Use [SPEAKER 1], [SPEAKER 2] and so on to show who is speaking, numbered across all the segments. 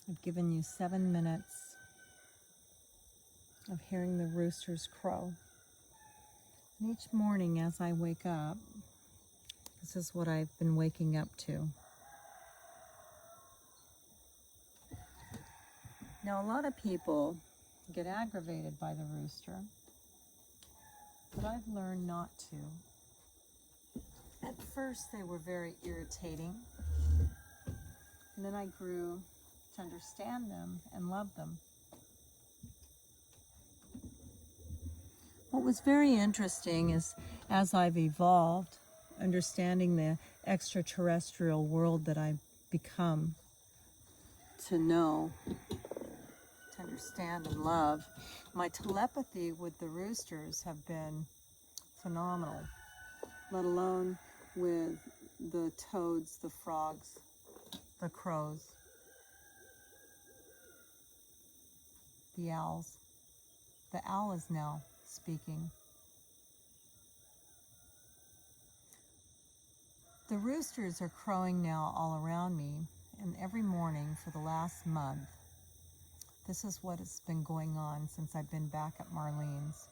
[SPEAKER 1] I've given you 7 minutes of hearing the roosters crow. And each morning as I wake up, this is what I've been waking up to. Now, a lot of people get aggravated by the rooster, but I've learned not to. At first, they were very irritating, and then I grew to understand them and love them. What was very interesting is, as I've evolved, understanding the extraterrestrial world that I've become to know, to understand and love, my telepathy with the roosters have been phenomenal, let alone with the toads, the frogs, the crows, the owls. The owl is now speaking. The roosters are crowing now all around me, and every morning for the last month. This is what has been going on since I've been back at Marlene's.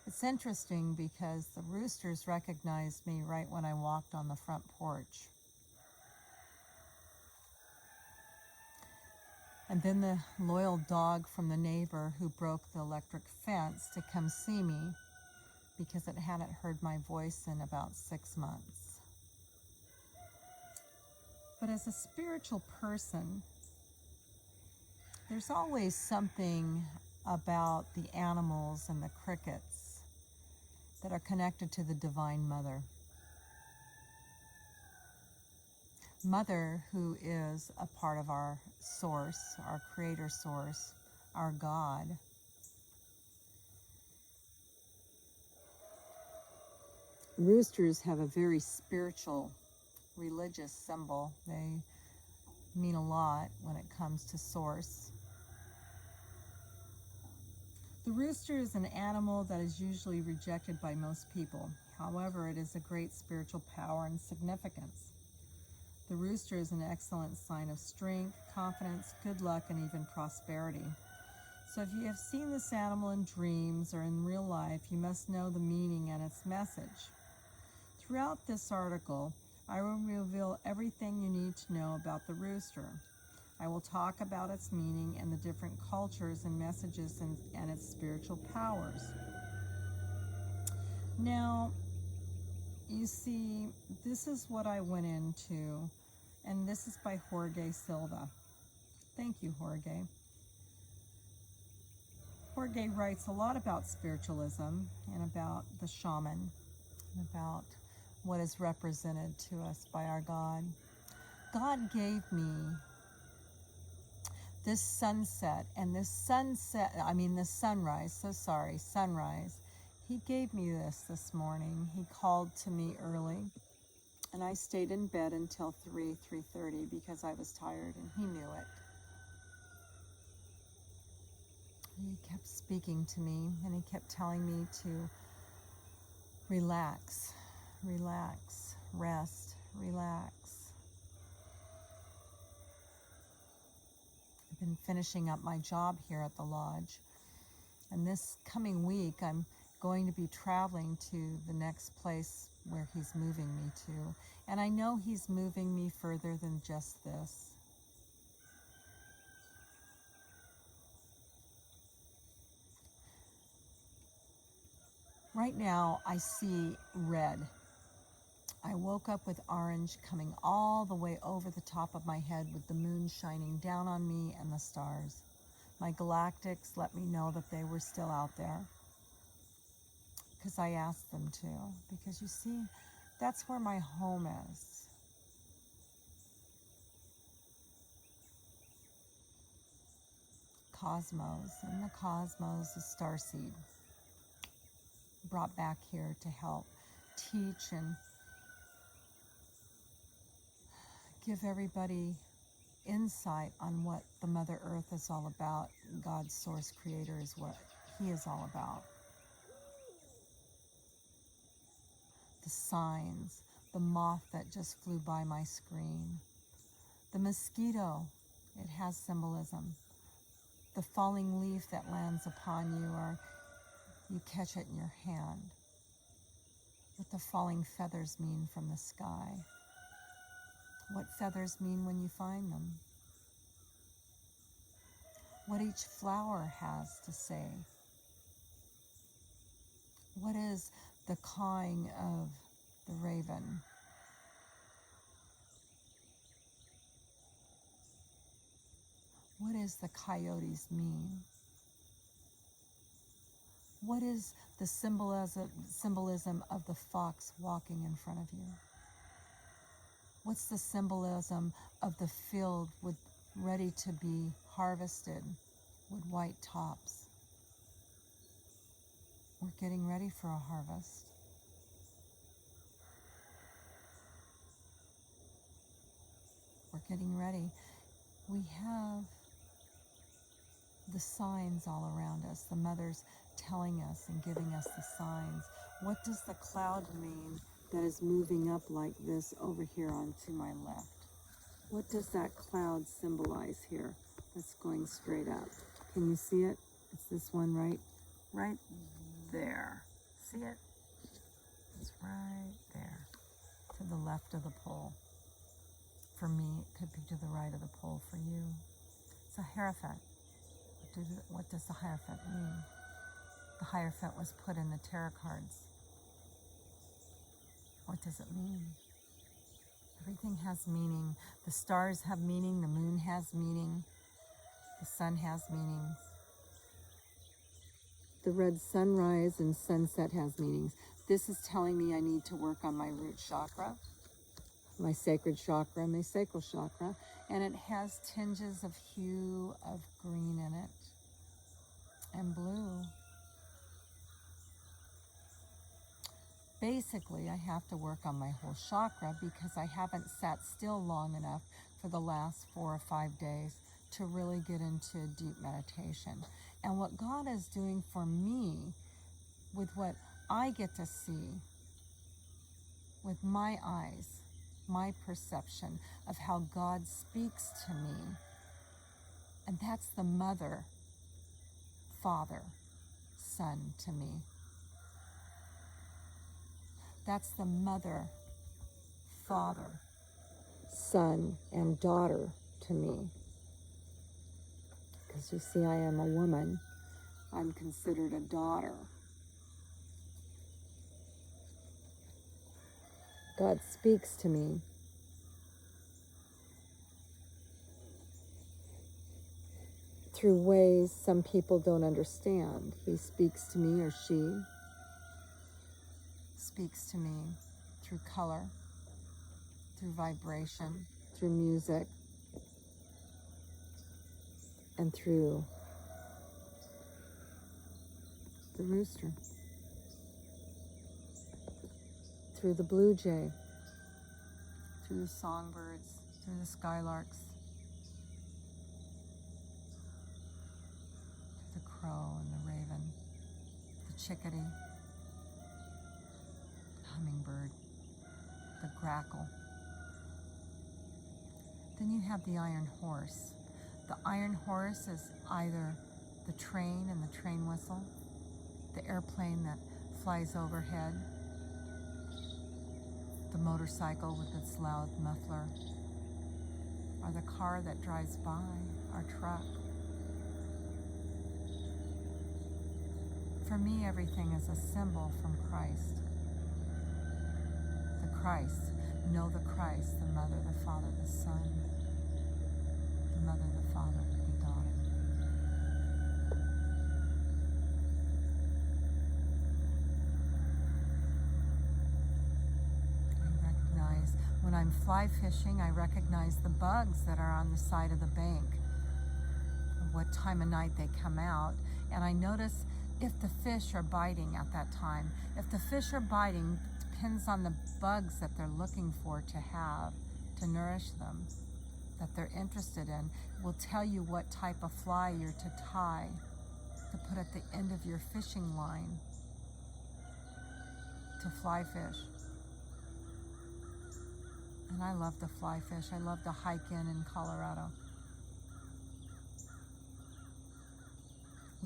[SPEAKER 1] It's interesting because the roosters recognized me right when I walked on the front porch. And then the loyal dog from the neighbor who broke the electric fence to come see me because it hadn't heard my voice in about 6 months. But as a spiritual person, there's always something about the animals and the crickets that are connected to the Divine Mother. Mother, who is a part of our source, our creator source, our God. Roosters have a very spiritual, religious symbol. They mean a lot when it comes to source. The rooster is an animal that is usually rejected by most people. However, it is a great spiritual power and significance. The rooster is an excellent sign of strength, confidence, good luck, and even prosperity. So if you have seen this animal in dreams or in real life, you must know the meaning and its message. Throughout this article, I will reveal everything you need to know about the rooster. I will talk about its meaning and the different cultures and messages and its spiritual powers. Now, you see, this is what I went into, and this is by Jorge Silva. Thank you, Jorge. Jorge writes a lot about spiritualism and about the shaman, and about what is represented to us by our God. God gave me this sunrise, sunrise. He gave me this morning. He called to me early, and I stayed in bed until 3:30 because I was tired, and he knew it. He kept speaking to me, and he kept telling me to relax, relax, rest, relax. I've been finishing up my job here at the lodge, and this coming week I'm going to be traveling to the next place where he's moving me to, and I know he's moving me further than just this. Right now I see red. I woke up with orange coming all the way over the top of my head with the moon shining down on me and the stars. My galactics let me know that they were still out there because I asked them to. Because you see, that's where my home is. Cosmos. In the cosmos is starseed. Brought back here to help teach and give everybody insight on what the Mother Earth is all about. God's source creator is what he is all about. The signs, the moth that just flew by my screen, the mosquito It has symbolism. The falling leaf that lands upon you, or you catch it in your hand. What the falling feathers mean from the sky. What feathers mean when you find them. What each flower has to say. What is the cawing of the raven? What is the coyote's mean? What is the symbolism of the fox walking in front of you? What's the symbolism of the field ready to be harvested with white tops? We're getting ready for a harvest. We're getting ready. We have the signs all around us, the mothers telling us and giving us the signs. What does the cloud mean that is moving up like this over here onto my left? What does that cloud symbolize here that's going straight up? Can you see it? It's this one right there. See it? It's right there, to the left of the pole. For me, it could be to the right of the pole for you. It's a Hierophant. What does the Hierophant mean? The Hierophant was put in the tarot cards. What does it mean? Everything has meaning. The stars have meaning. The moon has meaning. The sun has meanings. The red sunrise and sunset has meanings. This is telling me I need to work on my root chakra, my sacred chakra, my sacral chakra, and it has tinges of hue of green in it and blue. Basically, I have to work on my whole chakra because I haven't sat still long enough for the last 4 or 5 days to really get into deep meditation. And what God is doing for me with what I get to see with my eyes, my perception of how God speaks to me, and that's the mother, father, son to me. That's the mother, father, son, and daughter to me. Because you see, I am a woman. I'm considered a daughter. God speaks to me through ways some people don't understand. He speaks to me, or she speaks to me through color, through vibration, through music, and through the rooster, through the blue jay, through the songbirds, through the skylarks, through the crow and the raven, the chickadee, the hummingbird, the grackle. Then you have the iron horse. The iron horse is either the train and the train whistle, the airplane that flies overhead, the motorcycle with its loud muffler, or the car that drives by, our truck. For me, everything is a symbol from Christ. The Christ. Know the Christ, the mother, the father, the son, the mother, the father, the daughter. I recognize when I'm fly fishing, I recognize the bugs that are on the side of the bank, what time of night they come out, and I notice if the fish are biting at that time. If the fish are biting, depends on the bugs that they're looking for to have, to nourish them, that they're interested in. It will tell you what type of fly you're to tie, to put at the end of your fishing line, to fly fish. And I love to fly fish. I love to hike in Colorado.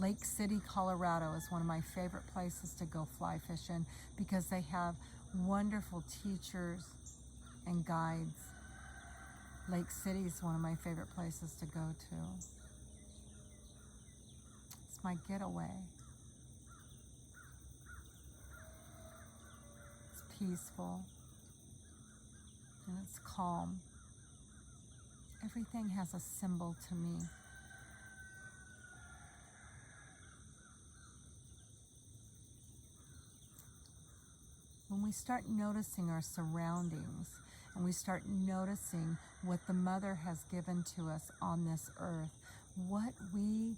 [SPEAKER 1] Lake City, Colorado is one of my favorite places to go fly fishing because they have wonderful teachers and guides. Lake City is one of my favorite places to go to. It's my getaway. It's peaceful and it's calm. Everything has a symbol to me. When we start noticing our surroundings and we start noticing what the Mother has given to us on this earth, what we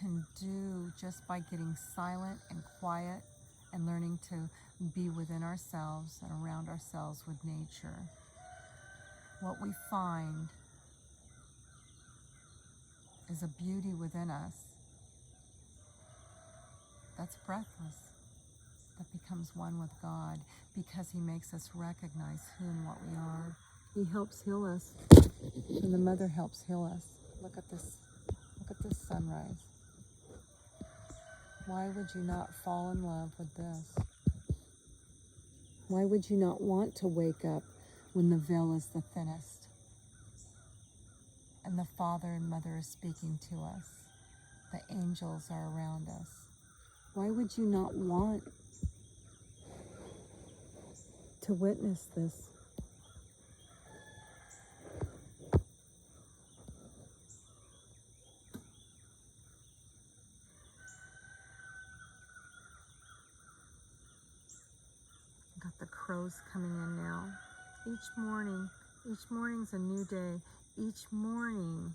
[SPEAKER 1] can do just by getting silent and quiet and learning to be within ourselves and around ourselves with nature, what we find is a beauty within us that's breathless, that becomes one with God because He makes us recognize who and what we are. He helps heal us, and the Mother helps heal us. Look at this sunrise. Why would you not fall in love with this? Why would you not want to wake up when the veil is the thinnest and the Father and Mother are speaking to us? The angels are around us. Why would you not want to witness this? Got the crows coming in now. Each morning's a new day. Each morning,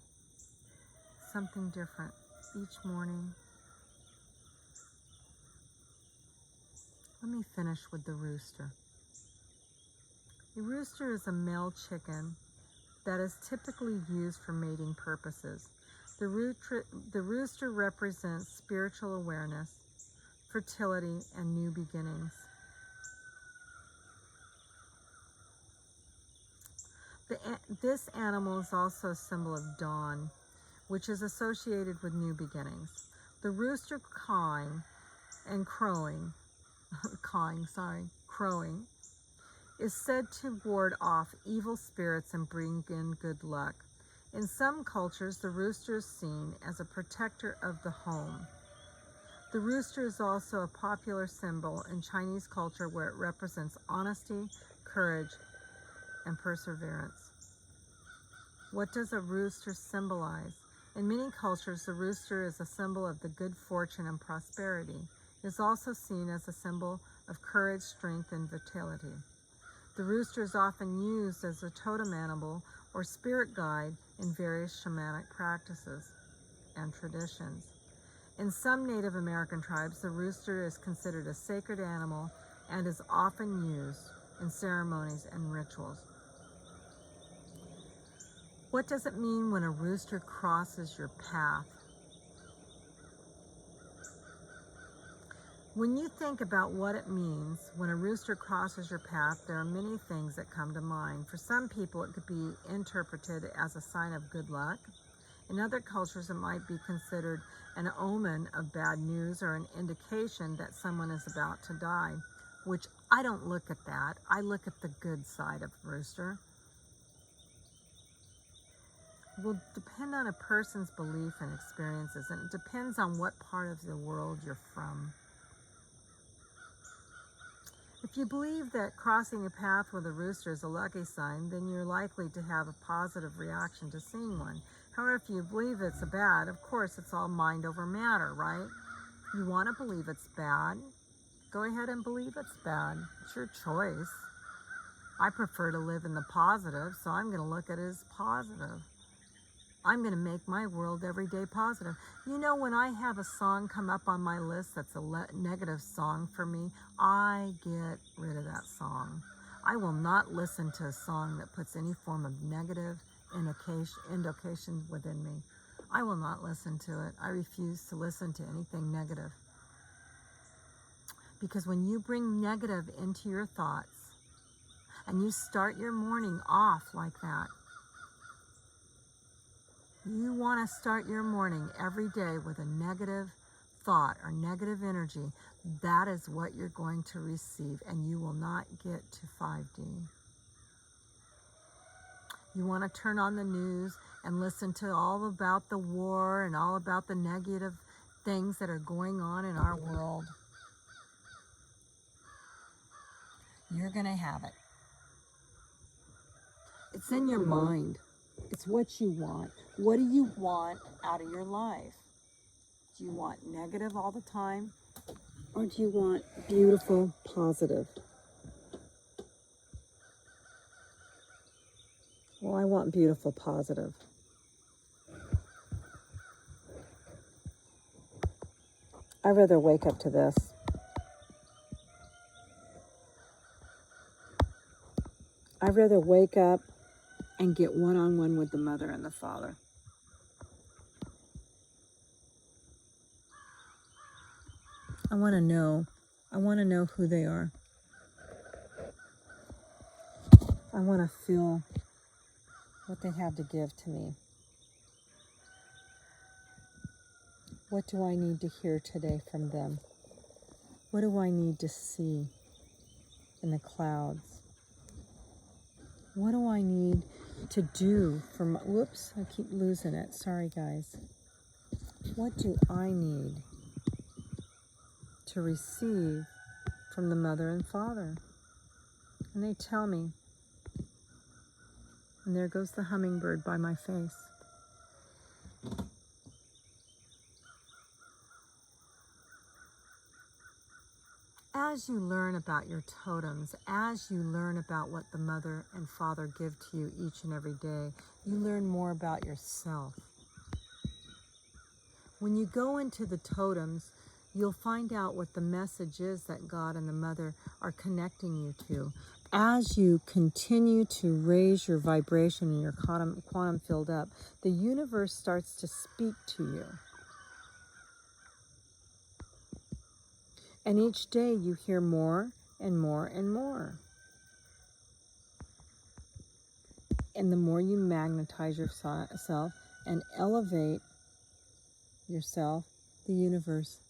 [SPEAKER 1] something different. Each morning. Let me finish with the rooster. The rooster is a male chicken that is typically used for mating purposes. The rooster represents spiritual awareness, fertility, and new beginnings. This animal is also a symbol of dawn, which is associated with new beginnings. The rooster crowing is said to ward off evil spirits and bring in good luck. In some cultures, the rooster is seen as a protector of the home. The rooster is also a popular symbol in Chinese culture where it represents honesty, courage, and perseverance. What does a rooster symbolize? In many cultures, the rooster is a symbol of the good fortune and prosperity. It is also seen as a symbol of courage, strength, and vitality. The rooster is often used as a totem animal or spirit guide in various shamanic practices and traditions. In some Native American tribes, the rooster is considered a sacred animal and is often used in ceremonies and rituals. What does it mean when a rooster crosses your path? When you think about what it means when a rooster crosses your path, there are many things that come to mind. For some people, it could be interpreted as a sign of good luck. In other cultures, it might be considered an omen of bad news or an indication that someone is about to die, which I don't look at that. I look at the good side of the rooster. It will depend on a person's belief and experiences, and it depends on what part of the world you're from. If you believe that crossing a path with a rooster is a lucky sign, then you're likely to have a positive reaction to seeing one. However, if you believe it's a bad, of course, it's all mind over matter, right? You want to believe it's bad, go ahead and believe it's bad. It's your choice. I prefer to live in the positive, so I'm going to look at it as positive. I'm going to make my world every day positive. You know, when I have a song come up on my list that's a negative song for me, I get rid of that song. I will not listen to a song that puts any form of negative indication within me. I will not listen to it. I refuse to listen to anything negative. Because when you bring negative into your thoughts and you start your morning off like that, you want to start your morning every day with a negative thought or negative energy, that is what you're going to receive, and you will not get to 5D. You want to turn on the news and listen to all about the war and all about the negative things that are going on in our world. You're going to have it. It's in your mind. It's what you want. What do you want out of your life? Do you want negative all the time? Or do you want beautiful, positive? Well, I want beautiful, positive. I'd rather wake up to this. I'd rather wake up and get one-on-one with the mother and the father. I want to know. I want to know who they are. I want to feel what they have to give to me. What do I need to hear today from them? What do I need to see in the clouds? What do I need to do for my, whoops, I keep losing it. Sorry, guys. What do I need to receive from the mother and father? And they tell me. And there goes the hummingbird by my face. As you learn about your totems, as you learn about what the mother and father give to you each and every day, you learn more about yourself. When you go into the totems, you'll find out what the message is that God and the mother are connecting you to. As you continue to raise your vibration and your quantum filled up, the universe starts to speak to you. And each day you hear more and more and more. And the more you magnetize yourself and elevate yourself, the universe,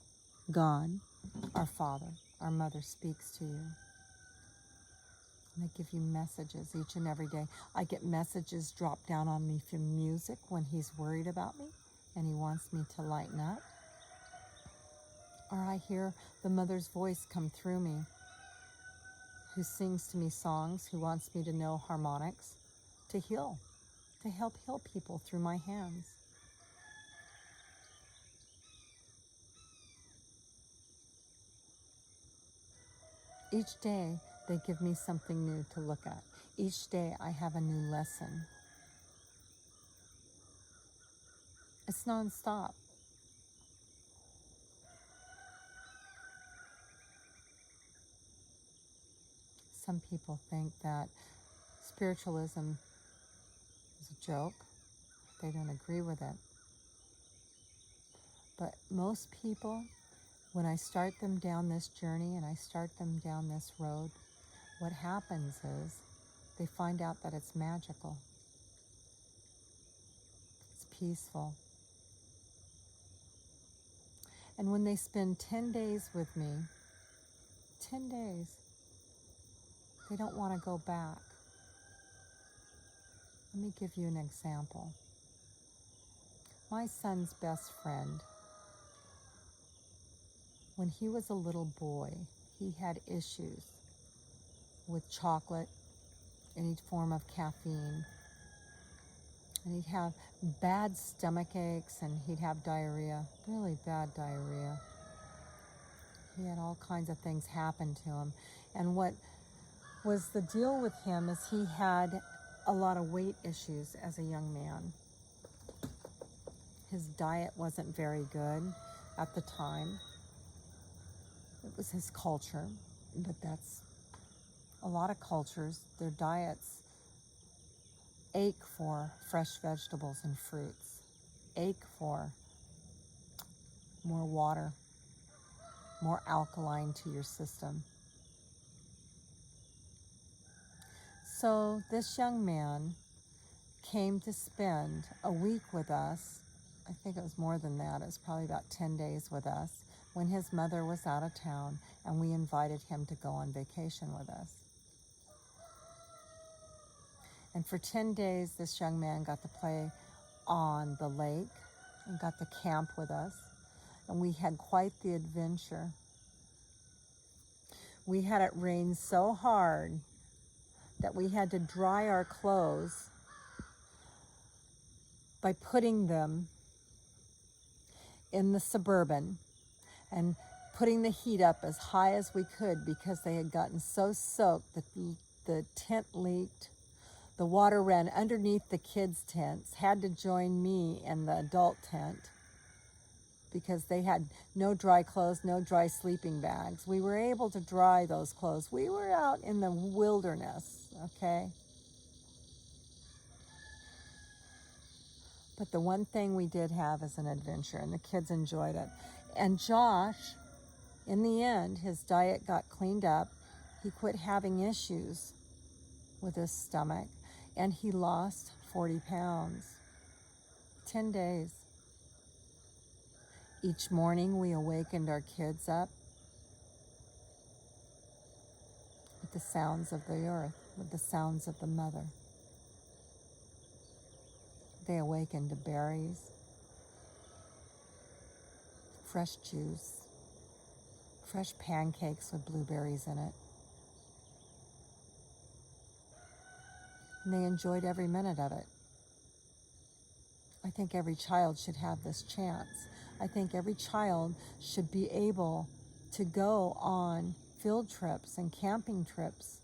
[SPEAKER 1] God, our Father, our Mother speaks to you. And they give you messages each and every day. I get messages dropped down on me from music when he's worried about me and he wants me to lighten up. Or I hear the mother's voice come through me, who sings to me songs, who wants me to know harmonics, to heal, to help heal people through my hands. Each day, they give me something new to look at. Each day, I have a new lesson. It's nonstop. Some people think that spiritualism is a joke. They don't agree with it. But most people, when I start them down this journey and I start them down this road, what happens is they find out that it's magical. It's peaceful. And when they spend 10 days with me, 10 days, they don't want to go back. Let me give you an example. My son's best friend, when he was a little boy, he had issues with chocolate, any form of caffeine. And he'd have bad stomach aches and he'd have diarrhea, really bad diarrhea. He had all kinds of things happen to him. And what was the deal with him is he had a lot of weight issues as a young man. His diet wasn't very good at the time. It was his culture, but that's a lot of cultures, their diets ache for fresh vegetables and fruits, ache for more water, more alkaline to your system. So this young man came to spend a week with us. I think it was more than that. It was probably about 10 days with us. when his mother was out of town, and we invited him to go on vacation with us. And for 10 days, this young man got to play on the lake and got to camp with us. And we had quite the adventure. We had it rain so hard that we had to dry our clothes by putting them in the Suburban and putting the heat up as high as we could because they had gotten so soaked that the tent leaked. The water ran underneath the kids' tents, had to join me in the adult tent because they had no dry clothes, no dry sleeping bags. We were able to dry those clothes. We were out in the wilderness, okay? But the one thing we did have is an adventure, and the kids enjoyed it. And Josh, in the end, his diet got cleaned up. He quit having issues with his stomach, and he lost 40 pounds. 10 days. Each morning we awakened our kids up with the sounds of the earth, with the sounds of the mother. They awakened to berries, fresh juice, fresh pancakes with blueberries in it. And they enjoyed every minute of it. I think every child should have this chance. I think every child should be able to go on field trips and camping trips.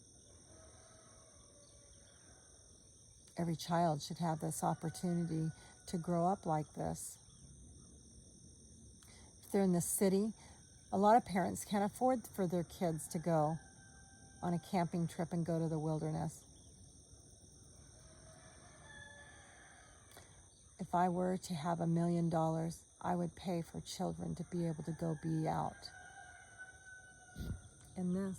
[SPEAKER 1] Every child should have this opportunity to grow up like this. If they're in the city, a lot of parents can't afford for their kids to go on a camping trip and go to the wilderness. If I were to have $1 million, I would pay for children to be able to go be out in this.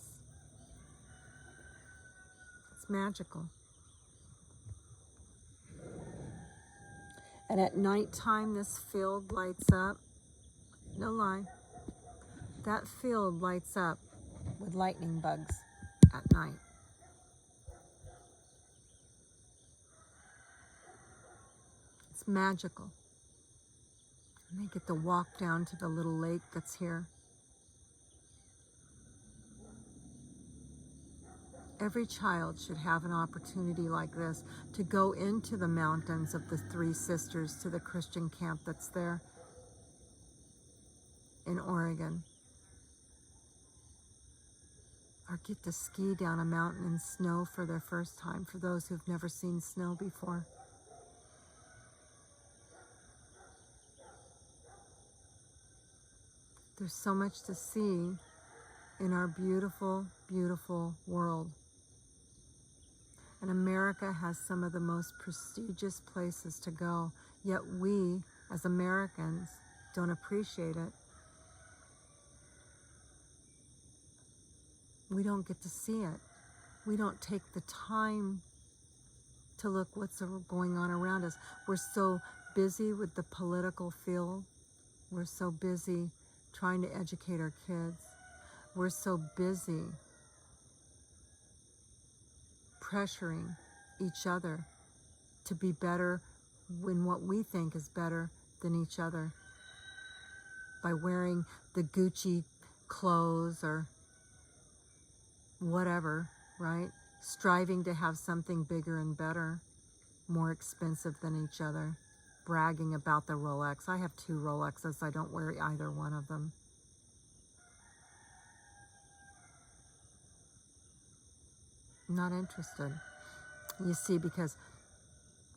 [SPEAKER 1] It's magical. And at nighttime, this field lights up. No lie. That field lights up with lightning bugs at night. It's magical. And they get to walk down to the little lake that's here. Every child should have an opportunity like this to go into the mountains of the Three Sisters to the Christian camp that's there in Oregon. Or get to ski down a mountain in snow for their first time, for those who've never seen snow before. There's so much to see in our beautiful, beautiful world. And America has some of the most prestigious places to go, yet we, as Americans, don't appreciate it. We don't get to see it. We don't take the time to look what's going on around us. We're so busy with the political field. We're so busy trying to educate our kids. We're so busy pressuring each other to be better in what we think is better than each other by wearing the Gucci clothes or whatever, right? Striving to have something bigger and better, more expensive than each other, bragging about the Rolex. I have 2 Rolexes. I don't wear either one of them. I'm not interested. You see, because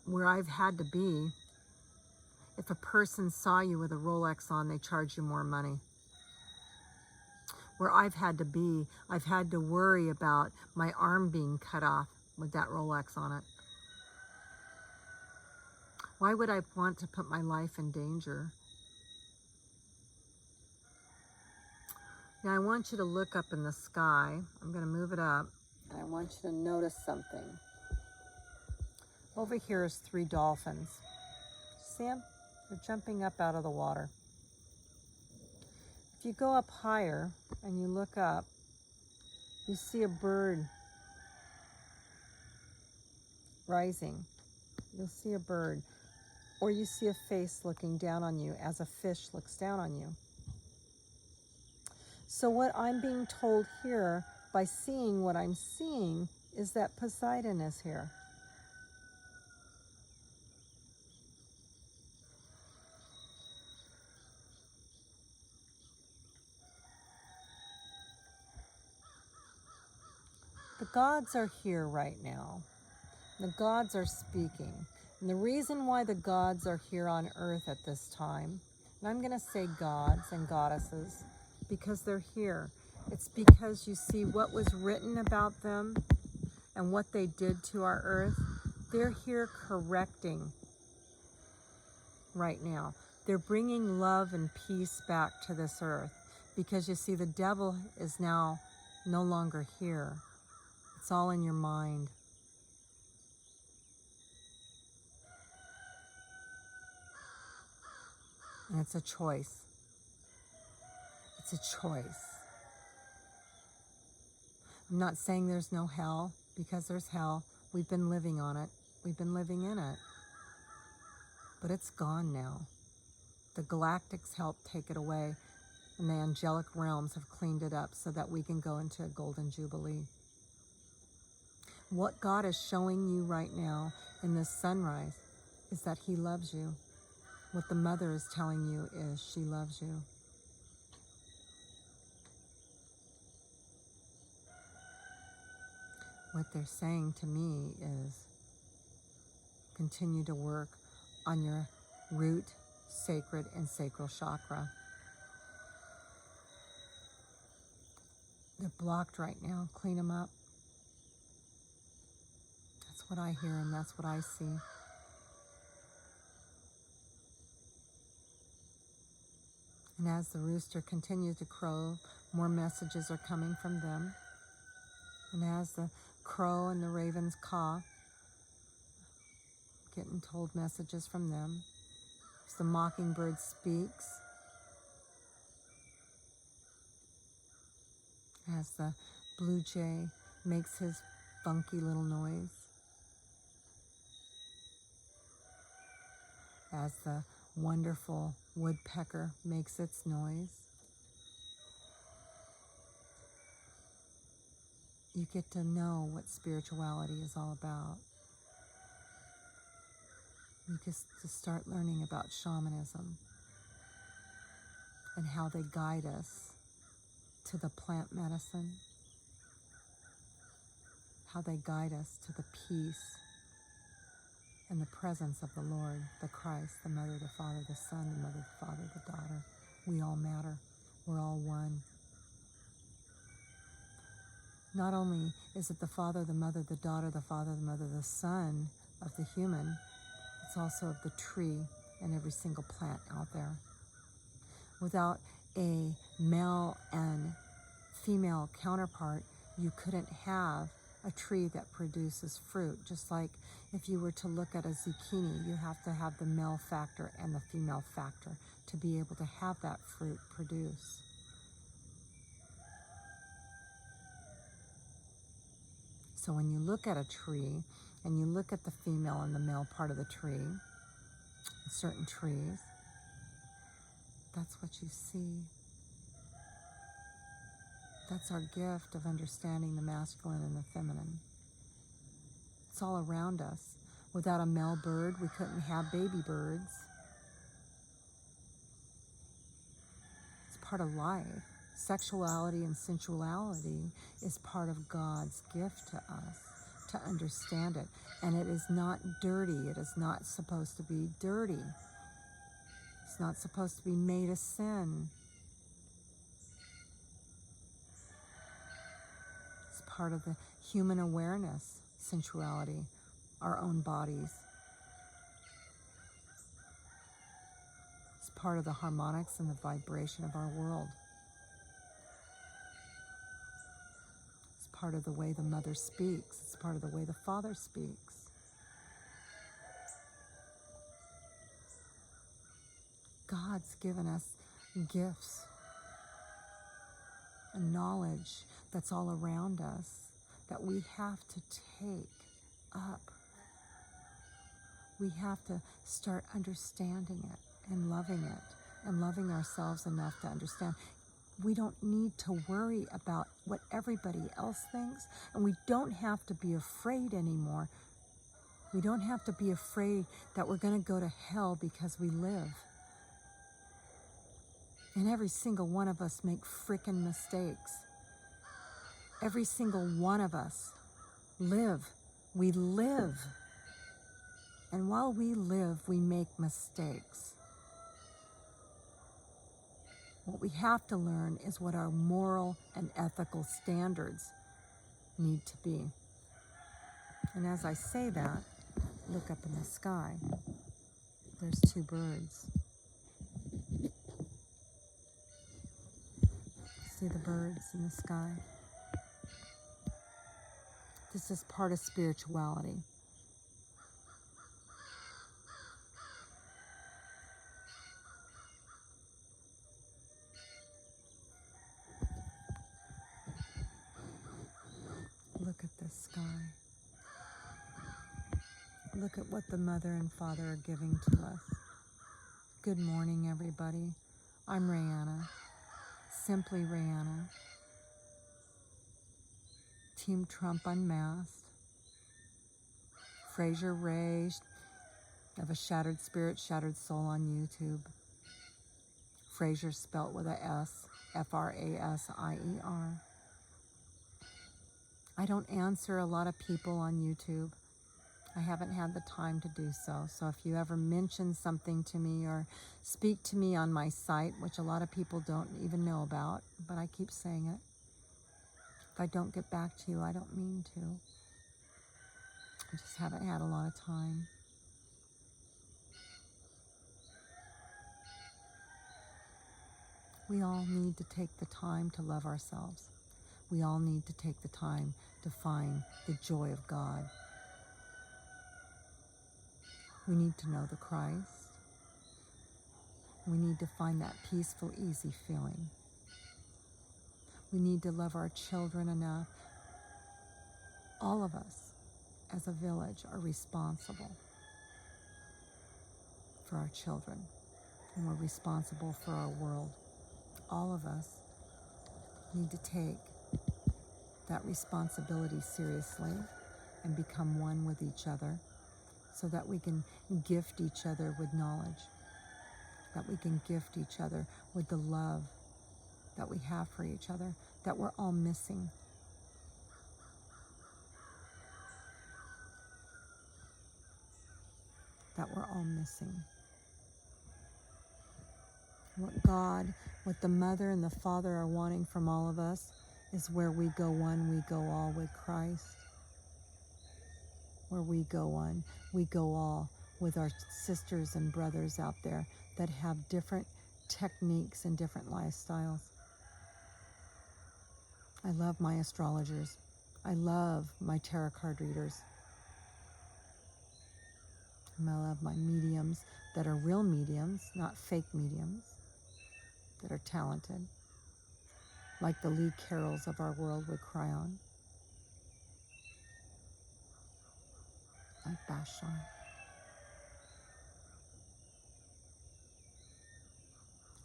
[SPEAKER 1] where I've had to be, if a person saw you with a Rolex on, they charge you more money. Where I've had to be, I've had to worry about my arm being cut off with that Rolex on it. Why would I want to put my life in danger? Now I want you to look up in the sky. I'm going to move it up, and I want you to notice something. Over here is 3 dolphins. See them? They're jumping up out of the water. If you go up higher and you look up, you see a bird rising. You'll see a bird, or you see a face looking down on you as a fish looks down on you. So what I'm being told here by seeing what I'm seeing is that Poseidon is here. The gods are here right now. The gods are speaking. And the reason why the gods are here on earth at this time, and I'm going to say gods and goddesses because they're here. It's because you see what was written about them and what they did to our earth. They're here correcting right now. They're bringing love and peace back to this earth because you see the devil is now no longer here. It's all in your mind. And it's a choice. It's a choice. I'm not saying there's no hell, because there's hell. We've been living on it. We've been living in it. But it's gone now. The galactics helped take it away, and the angelic realms have cleaned it up so that we can go into a golden jubilee. What God is showing you right now in this sunrise is that He loves you. What the mother is telling you is she loves you. What they're saying to me is continue to work on your root, sacred, and sacral chakra. They're blocked right now. Clean them up. That's what I hear and that's what I see. And as the rooster continues to crow, more messages are coming from them. And as the crow and the ravens caw, getting told messages from them. As the mockingbird speaks, as the blue jay makes his funky little noise, as the wonderful woodpecker makes its noise, you get to know what spirituality is all about. You get to start learning about shamanism and how they guide us to the plant medicine, how they guide us to the peace and the presence of the Lord, the Christ, the Mother, the Father, the Son, the Mother, the Father, the Daughter. We all matter. We're all one. Not only is it the Father, the Mother, the Daughter, the Father, the Mother, the Son of the human, it's also of the tree and every single plant out there. Without a male and female counterpart, you couldn't have a tree that produces fruit. Just like if you were to look at a zucchini, you have to have the male factor and the female factor to be able to have that fruit produce. So when you look at a tree and you look at the female and the male part of the tree, certain trees, that's what you see. That's our gift of understanding the masculine and the feminine. It's all around us. Without a male bird, we couldn't have baby birds. It's part of life. Sexuality and sensuality is part of God's gift to us, to understand it. And it is not dirty. It is not supposed to be dirty. It's not supposed to be made a sin. It's part of the human awareness, sensuality, our own bodies. It's part of the harmonics and the vibration of our world. It's part of the way the mother speaks. It's part of the way the father speaks. God's given us gifts a knowledge that's all around us that we have to take up. We have to start understanding it and loving ourselves enough to understand. We don't need to worry about what everybody else thinks, and we don't have to be afraid anymore. We don't have to be afraid that we're going to go to hell because we live. And every single one of us make frickin' mistakes. Every single one of us live. We live. And while we live, we make mistakes. What we have to learn is what our moral and ethical standards need to be. And as I say that, look up in the sky. There's two birds. See the birds in the sky? This is part of spirituality. Look at the sky. Look at what the Mother and Father are giving to us. Good morning, everybody. I'm Rayanna. Simply Rayanna. Team Trump Unmasked. Fraser Ray of A Shattered Spirit, Shattered Soul on YouTube. Fraser spelt with a S, Frasier. I don't answer a lot of people on YouTube. I haven't had the time to do so. So if you ever mention something to me or speak to me on my site, which a lot of people don't even know about, but I keep saying it. If I don't get back to you, I don't mean to. I just haven't had a lot of time. We all need to take the time to love ourselves. We all need to take the time to find the joy of God. We need to know the Christ. We need to find that peaceful, easy feeling. We need to love our children enough. All of us, as a village, are responsible for our children. And we're responsible for our world. All of us need to take that responsibility seriously and become one with each other so that we can gift each other with knowledge, that we can gift each other with the love that we have for each other, that we're all missing. That we're all missing. What God, what the Mother and the Father are wanting from all of us is where we go one, we go all with Christ. Where we go one, we go all with our sisters and brothers out there that have different techniques and different lifestyles. I love my astrologers. I love my tarot card readers. And I love my mediums that are real mediums, not fake mediums, that are talented, like the Lee Carrolls of our world would cry on, like Bashar.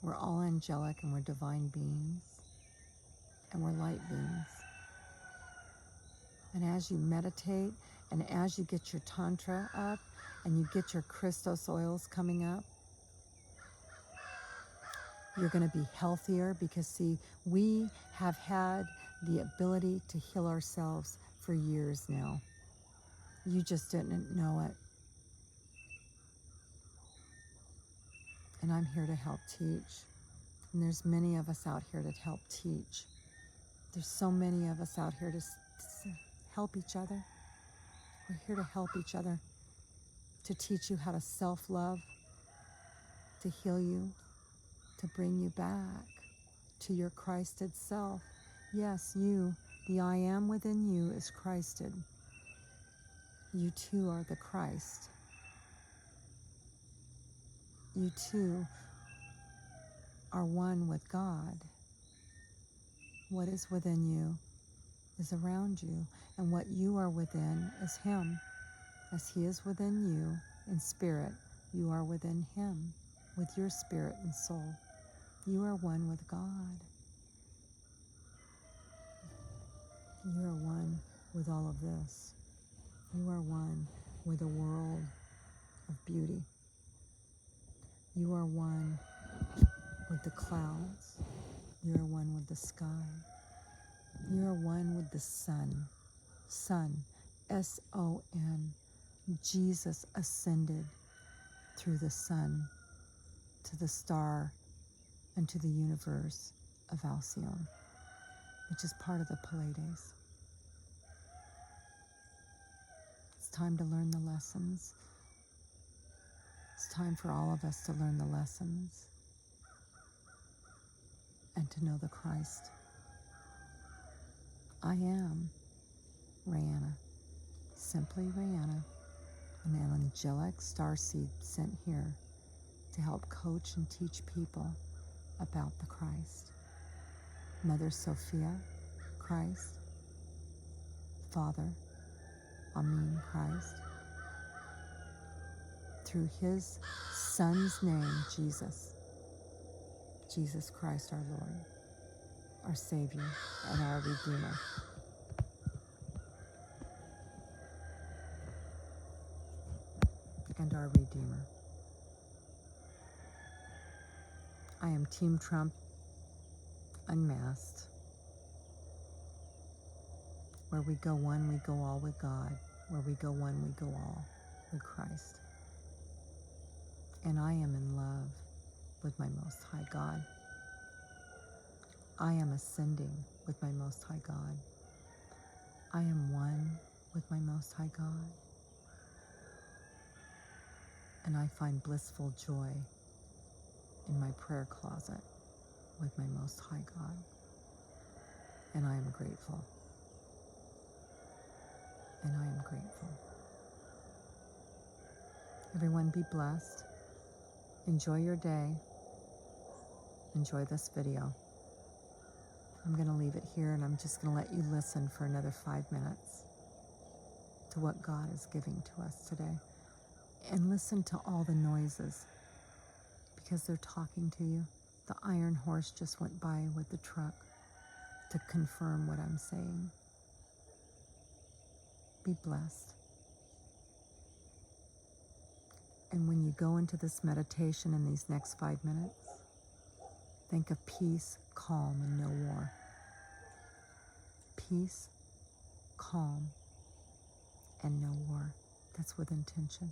[SPEAKER 1] We're all angelic and we're divine beings, and we're light beings. And as you meditate, and as you get your Tantra up, and you get your Christos oils coming up, you're going to be healthier because, see, we have had the ability to heal ourselves for years now. You just didn't know it. And I'm here to help teach. And there's many of us out here to help teach. There's so many of us out here to help each other. We're here to help each other, to teach you how to self-love, to heal you, to bring you back to your Christed self. Yes, you, the I am within you is Christed. You too are the Christ. You too are one with God. What is within you is around you, and what you are within is Him. As He is within you in spirit, you are within Him with your spirit and soul. You are one with God. You are one with all of this. You are one with a world of beauty. You are one with the clouds. You are one with the sky. You are one with the sun. Sun, S-O-N. Jesus ascended through the sun to the star and to the universe of Alcyone, which is part of the Pleiades. It's time to learn the lessons. It's time for all of us to learn the lessons and to know the Christ. I am Rayanna, simply Rayanna, an angelic starseed sent here to help coach and teach people about the Christ. Mother Sophia, Christ. Father, Amen, Christ. Through His Son's name, Jesus. Jesus Christ our Lord, our Savior, and our Redeemer. And our Redeemer. I am Team Trump Unmasked. Where we go one, we go all with God. Where we go one, we go all with Christ. And I am in love with my Most High God. I am ascending with my Most High God. I am one with my Most High God. And I find blissful joy in my prayer closet with my Most High God. And I am grateful. And I am grateful. Everyone be blessed. Enjoy your day. Enjoy this video. I'm going to leave it here, and I'm just going to let you listen for another 5 minutes to what God is giving to us today. And listen to all the noises, because they're talking to you. The iron horse just went by with the truck to confirm what I'm saying. Be blessed. And when you go into this meditation in these next 5 minutes, think of peace, calm, and no war. Peace, calm, and no war. That's with intention.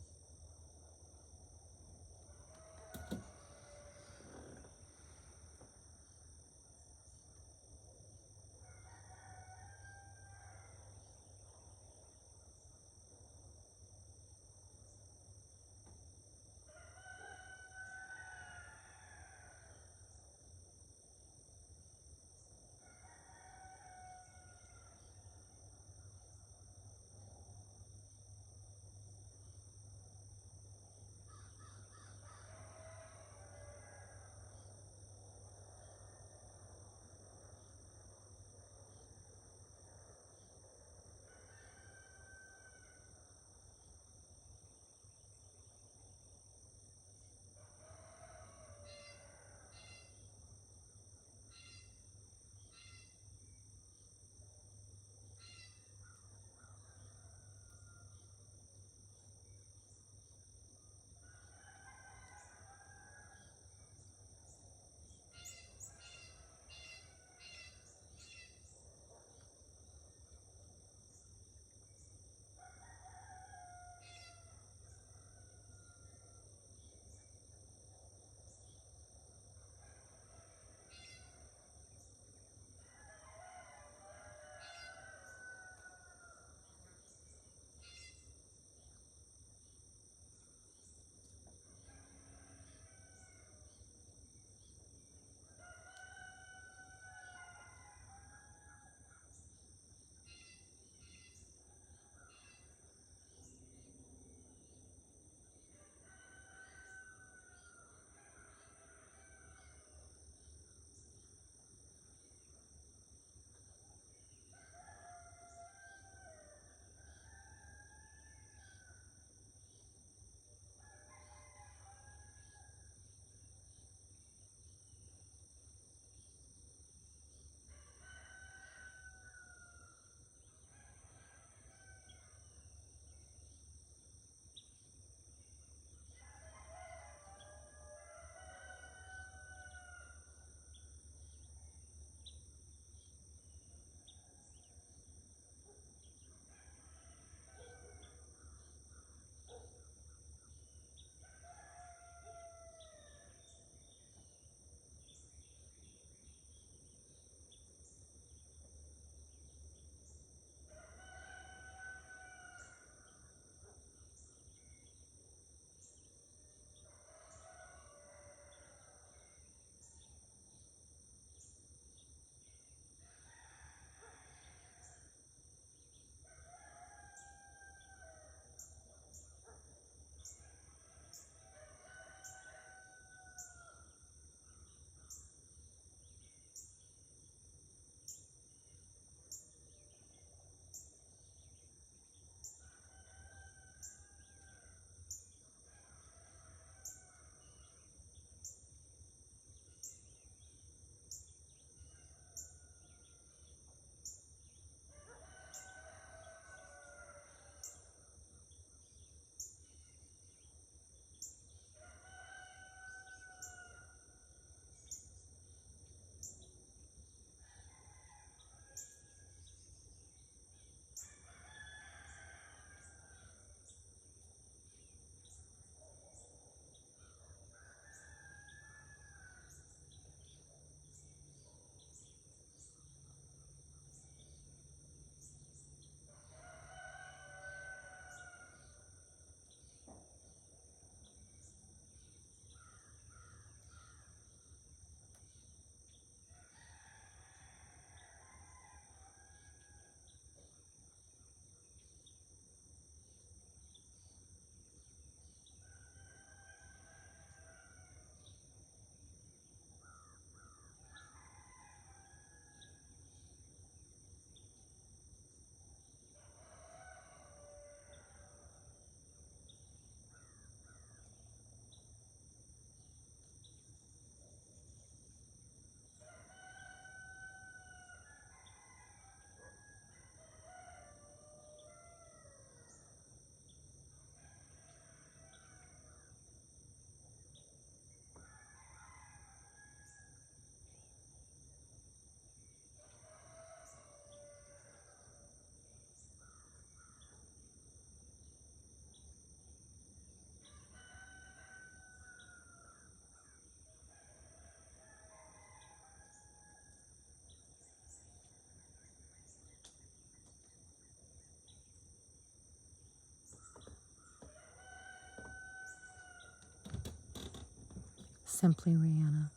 [SPEAKER 1] Simply Rihanna.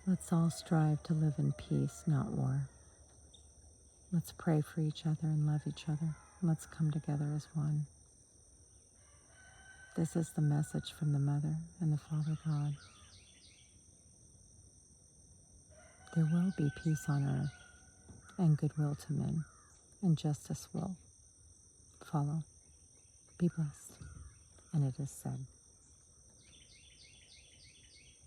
[SPEAKER 1] Let's all strive to live in peace, not war. Let's pray for each other and love each other. Let's come together as one. This is the message from the Mother and the Father God. There will be peace on earth and goodwill to men, and justice will follow. Be blessed. And it is said.